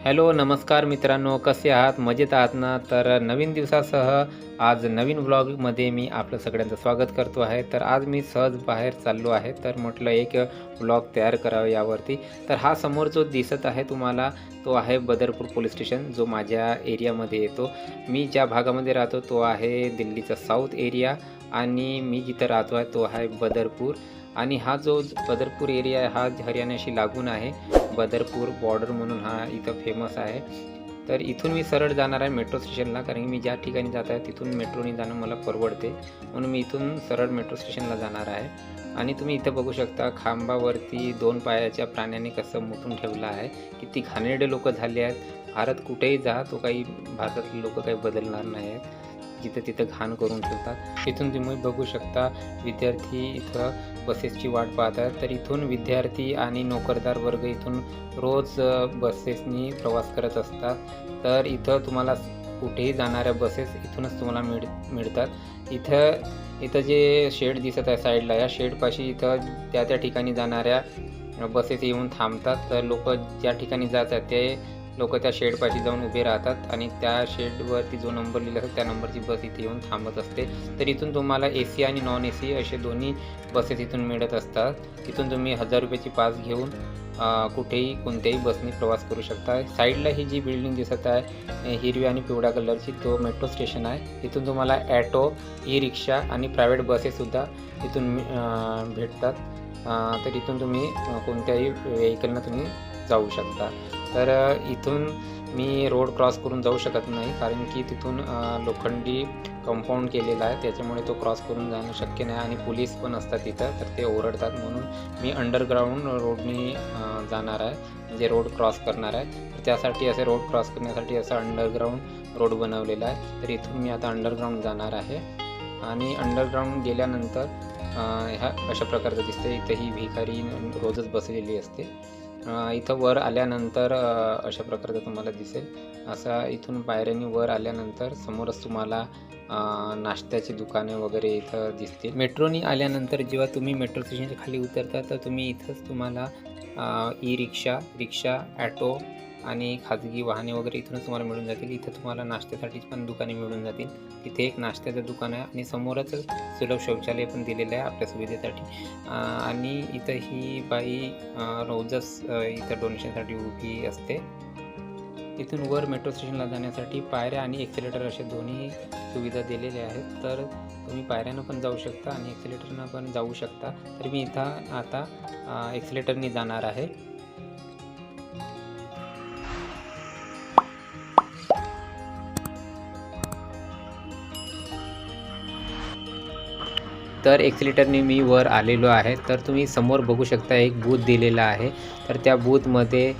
Hello नमस्कार मित्रांनो, कसे आहात? मजेत आहात ना? तर नवीन दिवसासह आज नवीन व्लॉगमध्ये मी आपलं सगळ्यांचं स्वागत करतो आहे. तर आज मी सहज बाहेर चाललो आहे, तर म्हटलं एक व्लॉग तयार करावा यावरती. तर हा समोर जो दिसत आहे तुम्हाला, तो आहे बदरपूर पोलीस स्टेशन, जो माझ्या एरियामध्ये येतो. मी ज्या भागामध्ये राहतो तो आहे दिल्लीचा साऊथ एरिया आणि मी जिथं राहतो आहे तो आहे बदरपूर. आणि हा जो बदरपूर एरिया आहे हा हरियाणाशी लागून आहे. बदरपूर बॉर्डर म्हणून हा इथं फेमस आहे. तर इथून मी सरळ जाणार आहे मेट्रो स्टेशनला, कारण की मी ज्या ठिकाणी जात आहे तिथून मेट्रोने जाणं मला परवडते, म्हणून मी इथून सरळ मेट्रो स्टेशनला जाणार आहे. आणि तुम्ही इथं बघू शकता खांबावरती 2 पायाच्या प्राण्याने कसं मुतून ठेवलं आहे. किती घाणेरडे लोक झाले आहेत. भारत कुठेही जा, तो काही भारतातले लोक काही बदलणार नाही आहेत. जिथं तिथं घाण करून ठेवतात. इथून तुम्ही बघू शकता विद्यार्थी इथं बसेसची वाट पाहतात. तर इथून विद्यार्थी आणि नोकरदार वर्ग इथून रोज बसेसनी प्रवास करत असतात. तर इथं तुम्हाला कुठेही जाणाऱ्या बसेस इथूनच तुम्हाला मिळतात. इथं जे शेड दिसत आहे साईडला, या शेडपाशी इथं त्या ठिकाणी जाणाऱ्या बसेस येऊन थांबतात. तर लोक ज्या ठिकाणी जातात ते लोक त्या शेडपाशी जाऊन उभे राहतात आणि त्या शेडवरती जो नंबर लिहिला असतो त्या नंबरची बस इथे येऊन थांबत असते. तर इथून तुम्हाला AC आणि नॉन AC असे दोन्ही बसेस इथून मिळत असतात. इथून तुम्ही 1000 रुपयाची पास घेऊन कुठेही कोणत्याही बसने प्रवास करू शकता. साईडला ही जी बिल्डिंग दिसत आहे हिरव्या आणि पिवळ्या कलरची, तो मेट्रो स्टेशन आहे. इथून तुम्हाला ॲटो, ई-रिक्षा आणि प्रायव्हेट बसेससुद्धा इथून भेटतात. तर इथून तुम्ही कोणत्याही व्हेकलनं तुम्ही जाऊ शकता. तर इथून मी रोड क्रॉस करून जाऊ शकत नाही, कारण की तिथून लोखंडी कंपाऊंड केलेला आहे, त्याच्यामुळे तो क्रॉस करून जाणं शक्य नाही आणि पोलीस पण असतात तिथं, तर ते ओरडतात. म्हणून मी अंडरग्राऊंड रोडनी जाणार आहे, म्हणजे रोड क्रॉस करणार आहे. तर त्यासाठी असे रोड क्रॉस करण्यासाठी असं अंडरग्राऊंड रोड बनवलेला आहे. तर इथून मी आता अंडरग्राऊंड जाणार आहे आणि अंडरग्राऊंड गेल्यानंतर ह्या अशा प्रकारचं दिसतं. इथं ही भिकारी रोजच बसलेली असते. इथं वर आल्यानंतर अशा प्रकारचं तुम्हाला दिसेल. असा इथून पायऱ्यांनी वर आल्यानंतर समोरच तुम्हाला नाश्त्याची दुकाने वगैरे इथं दिसतील. मेट्रोनी आल्यानंतर जेव्हा तुम्ही मेट्रो स्टेशनच्या खाली उतरता तर तुम्ही इथंच तुम्हाला ई-रिक्षा, रिक्षा, ॲटो आणि खाजगी वाहने वगैरे इथूनच तुम्हाला मिळून जातील. इथं तुम्हाला नाश्त्यासाठी पण दुकाने मिळून जातील. तिथे एक नाश्त्याचं दुकान आहे आणि समोरच सुलभ शौचालय पण दिलेलं आहे आपल्या सुविधेसाठी. आणि इथं ही बाई रोजच इथं डोनेशनसाठी उभी असते. तिथून वर मेट्रो स्टेशनला जाण्यासाठी पायऱ्या आणि एक्सेलेटर असे दोन्ही सुविधा दिलेल्या आहेत. तर तुम्ही पायऱ्यानं पण जाऊ शकता आणि एक्सेलेटरनं पण जाऊ शकता. तर मी इथं आता एक्सेलेटरनी जाणार आहे. तर एक्सेलेटरने मी वर आलेलो आहे. तर तुम्ही समोर बघू शकता एक बूथ दिलेला आहे. तर त्या बूथमध्ये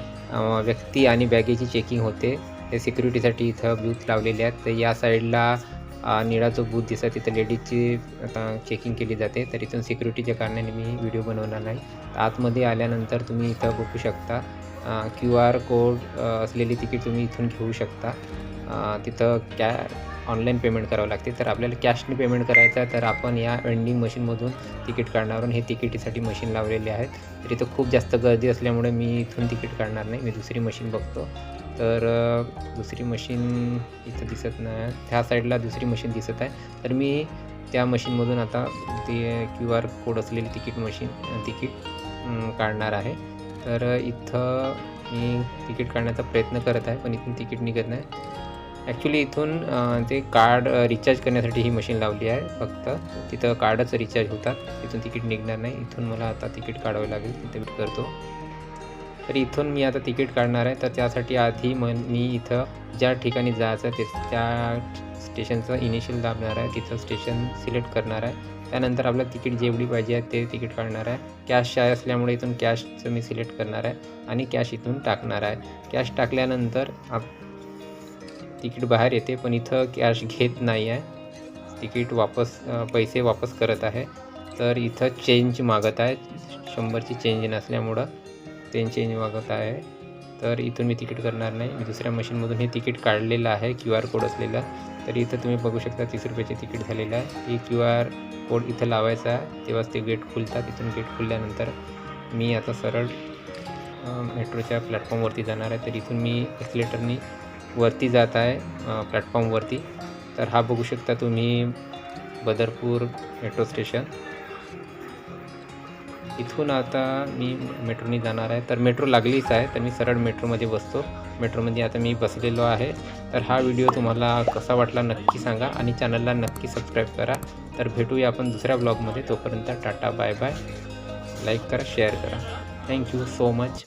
व्यक्ती आणि बॅगेची चेकिंग होते. ते सिक्युरिटीसाठी इथं बूथ लावलेले आहेत. तर या साईडला निळा जो बूथ दिसत तिथं लेडीजची चेकिंग केली जाते. तर इथून सिक्युरिटीच्या कारणाने मी व्हिडिओ बनवणार नाही. आतमध्ये आल्यानंतर तुम्ही इथं बघू शकता QR कोड असलेली तिकीट तुम्ही इथून घेऊ शकता. तिथं ऑनलाईन पेमेंट करावं लागते. तर आपल्याला कॅशने पेमेंट करायचं आहे तर आपण या वेंडिंग मशीनमधून तिकीट काढणार. हे तिकिटीसाठी मशीन लावलेले आहेत. तर इथं खूप जास्त गर्दी असल्यामुळे मी इथून तिकीट काढणार नाही, मी दुसरी मशीन बघतो. तर दुसरी मशीन इथं दिसत नाही, त्या साईडला दुसरी मशीन दिसत आहे. तर मी त्या मशीनमधून आता ते QR कोड असलेली तिकीट काढणार आहे. तर इथं मी तिकीट काढण्याचा प्रयत्न करत आहे, पण इथून तिकीट निघत नाही. ॲक्च्युली इथून ते कार्ड रिचार्ज करण्यासाठी ही मशीन लावली आहे. फक्त तिथं कार्डच रिचार्ज होतात, तिथून तिकीट निघणार नाही. इथून मला आता तिकीट काढावं लागेल, तिथं वेट करतो. तर इथून मी आता तिकीट काढणार आहे. तर त्यासाठी आधी मी इथं ज्या ठिकाणी जायचं त्या स्टेशनचं इनिशियल दाबणार आहे. तिथं स्टेशन सिलेक्ट करणार आहे. त्यानंतर आपलं तिकीट जेवढी पाहिजे आहे ते तिकीट काढणार आहे. कॅश असल्यामुळे इथून कॅशचं मी सिलेक्ट करणार आहे आणि कॅश इथून टाकणार आहे. कॅश टाकल्यानंतर तिकीट बाहेर येते, पण इथं कॅश घेत नाही आहे. तिकीट पैसे वापस करत आहे. तर इथं चेंज मागत आहे. 100ची चेंज नसल्यामुळं चेंज मागत आहे. तर इथून मी तिकीट करणार नाही. मी दुसऱ्या मशीनमधून हे तिकीट काढलेलं आहे, QR कोड असलेलं. तर इथं तुम्ही बघू शकता 30 रुपयाचे तिकीट झालेलं आहे. ही QR कोड इथं लावायचा आहे, तेव्हाच ते गेट खुलतात. इथून गेट खुलल्यानंतर मी आता सरळ मेट्रोच्या प्लॅटफॉर्मवरती जाणार आहे. तर इथून मी एस्केलेटरनी वरती जात आहे प्लॅटफॉर्मवरती. तर हा बघू शकता तुम्ही बदरपूर मेट्रो स्टेशन. इथून आता मी मेट्रोनी जाणार आहे. तर मेट्रो लागलीच आहे, तर मी सरळ मेट्रोमध्ये बसतो. मेट्रोमध्ये आता मी बसलेलो आहे. तर हा व्हिडिओ तुम्हाला कसा वाटला नक्की सांगा आणि चॅनलला नक्की सबस्क्राईब करा. तर भेटूया आपण दुसऱ्या ब्लॉगमध्ये. तोपर्यंत टाटा बाय बाय. लाईक करा, शेअर करा. Thank you so much.